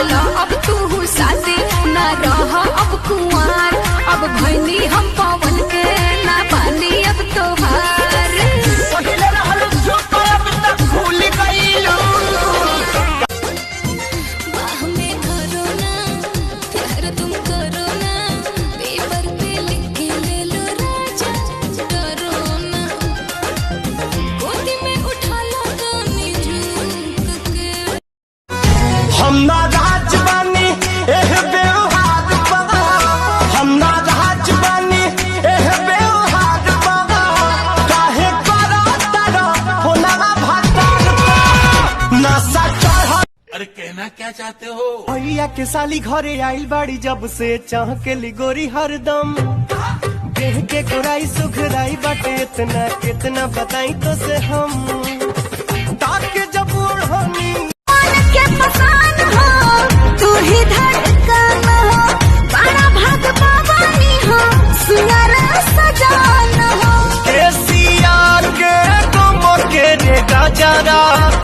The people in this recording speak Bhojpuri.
कला अब तू शादी ना रहा अब कुंवार। अब भैनी हम पवन के ना पानी अब तोहार। पहिले रहल चुप अब तक भूल गईलू। बाह में धरो ना प्यार तुम करो ना, पेपर पे लिख के ले लो राजा डरो ना। गोदी में उठा लो गानी झूम के। हम ना राज बानी एह व्यवहार बगा, हम ना राज बानी एह व्यवहार बगा। काहे करा तारा होना भातार बा नशा चढ़ा। अरे कहना क्या चाहते हो? भैया के साली घरे आइल बाड़ी जब से चाह के लिगोरी हरदम। देह के गोराई सुखराई बाटे इतना कितना बताई तो से हम। ताके जब ओढ़नी के पसान हो तू ही धड़कन हो, बड़ा भाग पावानी हो सुनर सजान हो। के सिया के तुम के रे गजरा।